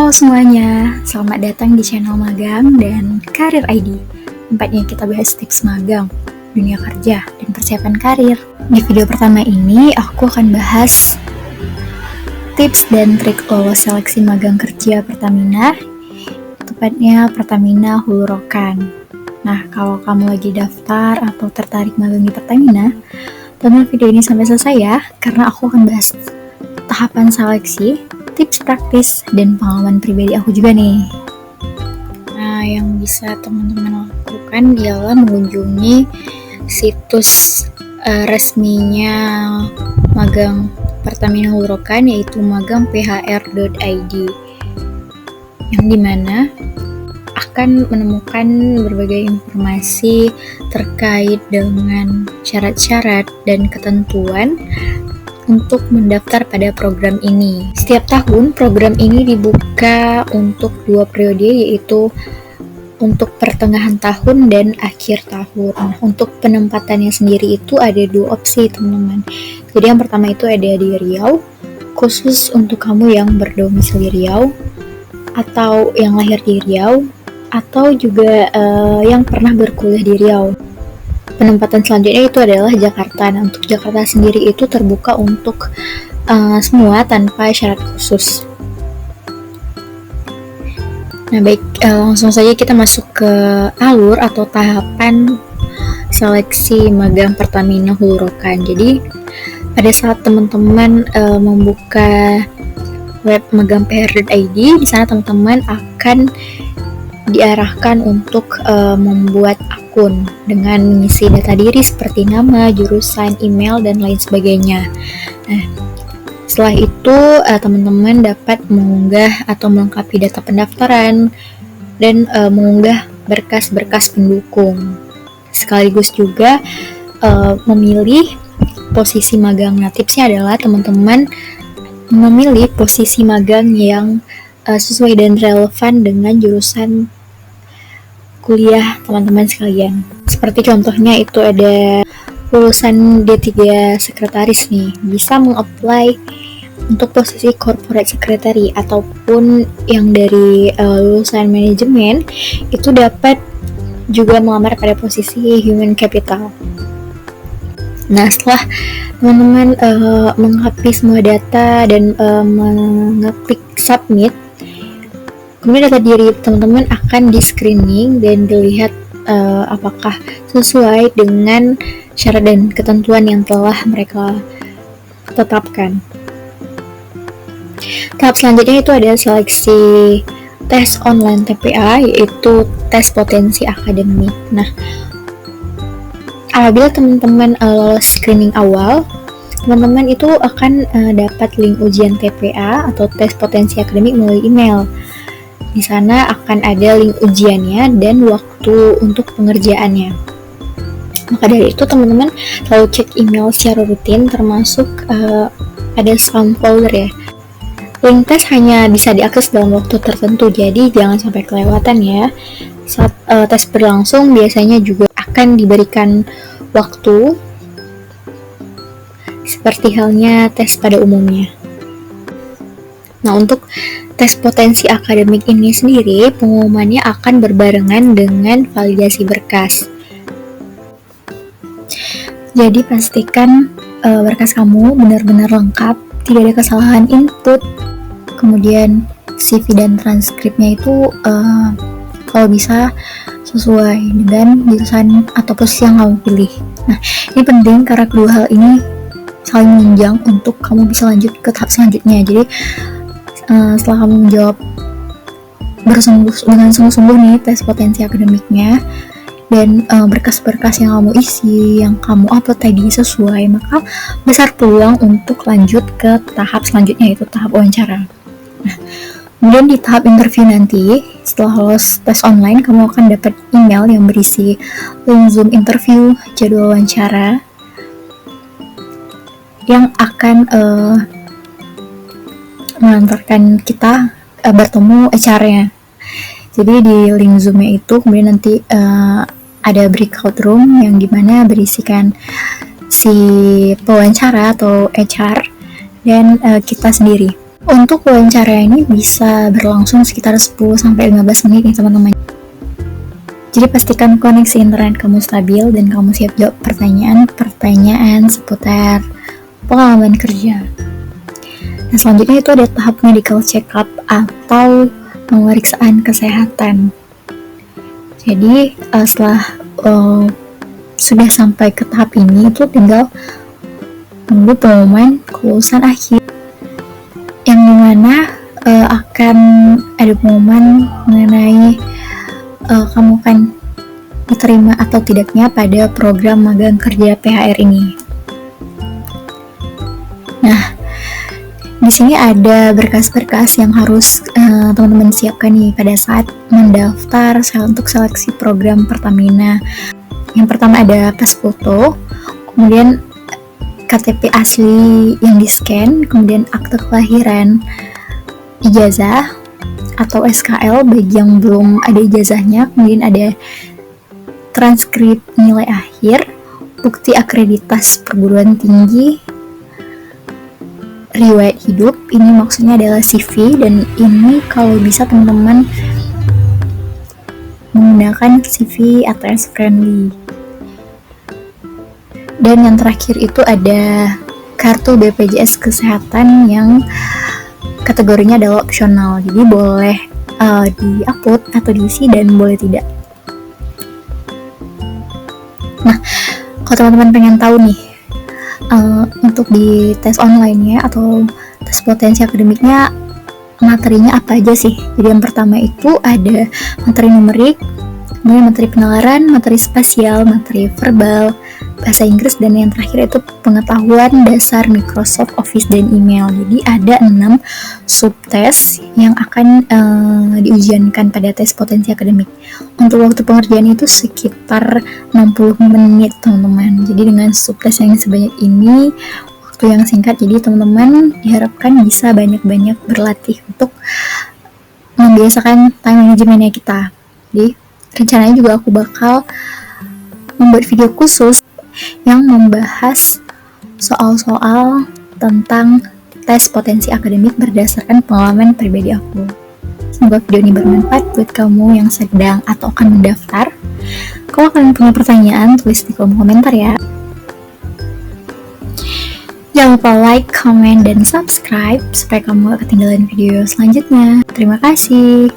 Halo semuanya, selamat datang di channel Magang dan Karir ID. Tempatnya kita bahas tips magang, dunia kerja, dan persiapan karir. Di video pertama ini, aku akan bahas tips dan trik lolos seleksi magang kerja Pertamina, tepatnya Pertamina Hulu Rokan. Nah, kalau kamu lagi daftar atau tertarik magang di Pertamina, tonton video ini sampai selesai ya, karena aku akan bahas tahapan seleksi, tips praktis, dan pengalaman pribadi aku juga nih. Nah, yang bisa teman-teman lakukan ialah mengunjungi situs resminya magang Pertamina Hulu Rokan, yaitu magang.phr.id, yang dimana akan menemukan berbagai informasi terkait dengan syarat-syarat dan ketentuan untuk mendaftar pada program ini. Setiap tahun program ini dibuka untuk 2 periode, yaitu untuk pertengahan tahun dan akhir tahun. Untuk penempatannya sendiri itu ada 2 opsi teman-teman. Jadi yang pertama itu ada di Riau, khusus untuk kamu yang berdomisili Riau atau yang lahir di Riau, atau juga yang pernah berkuliah di Riau. Penempatan selanjutnya itu adalah Jakarta. Nah, untuk Jakarta sendiri itu terbuka untuk semua tanpa syarat khusus. Nah, baik, langsung saja kita masuk ke alur atau tahapan seleksi magang Pertamina Hulu Rokan. Jadi, pada saat teman-teman membuka web magang.phr.id, di sana teman-teman akan diarahkan untuk membuat akun dengan mengisi data diri seperti nama, jurusan, email, dan lain sebagainya. Nah, setelah itu teman-teman dapat mengunggah atau melengkapi data pendaftaran dan mengunggah berkas-berkas pendukung. Sekaligus juga memilih posisi magang. Nah, tipsnya adalah teman-teman memilih posisi magang yang sesuai dan relevan dengan jurusan kuliah teman-teman sekalian. Seperti contohnya itu ada lulusan D3 sekretaris nih, bisa mengapply untuk posisi corporate secretary, ataupun yang dari lulusan manajemen itu dapat juga melamar pada posisi human capital. Nah, setelah teman-teman mengcopy semua data dan mengeklik submit, kemudian data diri teman-teman akan di screening dan dilihat apakah sesuai dengan syarat dan ketentuan yang telah mereka tetapkan. Tahap selanjutnya itu ada seleksi tes online TPA, yaitu tes potensi akademik. Nah, apabila teman-teman lolos screening awal, teman-teman itu akan dapat link ujian TPA atau tes potensi akademik melalui email. Di sana akan ada link ujiannya dan waktu untuk pengerjaannya. Maka dari itu teman-teman selalu cek email secara rutin, termasuk ada spam folder ya. Link tes hanya bisa diakses dalam waktu tertentu, jadi jangan sampai kelewatan ya. Saat tes berlangsung biasanya juga akan diberikan waktu seperti halnya tes pada umumnya. Nah, untuk tes potensi akademik ini sendiri, pengumumannya akan berbarengan dengan validasi berkas. Jadi pastikan berkas kamu benar-benar lengkap, tidak ada kesalahan input. Kemudian CV dan transkripnya itu kalau bisa sesuai dengan jurusan atau posisi yang kamu pilih. Nah, ini penting karena kedua hal ini saling menunjang untuk kamu bisa lanjut ke tahap selanjutnya. Jadi setelah kamu menjawab dengan sungguh-sungguh nih tes potensi akademiknya dan berkas-berkas yang kamu isi, yang kamu upload tadi sesuai, maka besar peluang untuk lanjut ke tahap selanjutnya, yaitu tahap wawancara. Nah, kemudian di tahap interview nanti, setelah lolos tes online, kamu akan dapat email yang berisi link Zoom interview, jadwal wawancara yang akan mengantarkan kita bertemu HR-nya. Jadi di link Zoom-nya itu kemudian nanti ada breakout room yang dimana berisikan si pewawancara atau HR dan kita sendiri. Untuk wawancara ini bisa berlangsung sekitar 10-15 menit nih teman-teman. Jadi pastikan koneksi internet kamu stabil dan kamu siap jawab pertanyaan seputar pengalaman kerja. Nah, selanjutnya itu ada tahap medical check-up atau pemeriksaan kesehatan. Jadi setelah sudah sampai ke tahap ini, itu tinggal menunggu pengumuman kelulusan akhir, yang dimana akan ada pengumuman mengenai kamu kan diterima atau tidaknya pada program magang kerja PHR ini. Nah, di sini ada berkas-berkas yang harus teman-teman siapkan nih pada saat mendaftar untuk seleksi program Pertamina. Yang pertama ada pas foto, kemudian KTP asli yang di-scan, kemudian akte kelahiran, ijazah atau SKL bagi yang belum ada ijazahnya, kemudian ada transkrip nilai akhir, bukti akreditas perguruan tinggi, riwayat hidup, ini maksudnya adalah CV, dan ini kalau bisa teman-teman menggunakan CV ATS friendly. Dan yang terakhir itu ada kartu BPJS Kesehatan yang kategorinya adalah opsional, jadi boleh di-upload atau diisi dan boleh tidak. Nah, kalau teman-teman pengen tahu nih untuk di tes online-nya atau tes potensi akademiknya materinya apa aja sih? Jadi yang pertama itu ada materi numerik, kemudian materi penalaran, materi spasial, materi verbal, bahasa Inggris, dan yang terakhir itu pengetahuan dasar Microsoft Office dan email. Jadi ada 6 subtes yang akan diujiankan pada tes potensi akademik. Untuk waktu pengerjaan itu sekitar 60 menit teman-teman. Jadi dengan subtes yang sebanyak ini, waktu yang singkat, jadi teman-teman diharapkan bisa banyak-banyak berlatih untuk membiasakan time managementnya kita. Jadi rencananya juga aku bakal membuat video khusus yang membahas soal-soal tentang tes potensi akademik berdasarkan pengalaman pribadi aku. Semoga video ini bermanfaat buat kamu yang sedang atau akan mendaftar. Kalau kalian punya pertanyaan, tulis di kolom komentar ya. Jangan lupa like, comment, dan subscribe supaya kamu gak ketinggalan video selanjutnya. Terima kasih.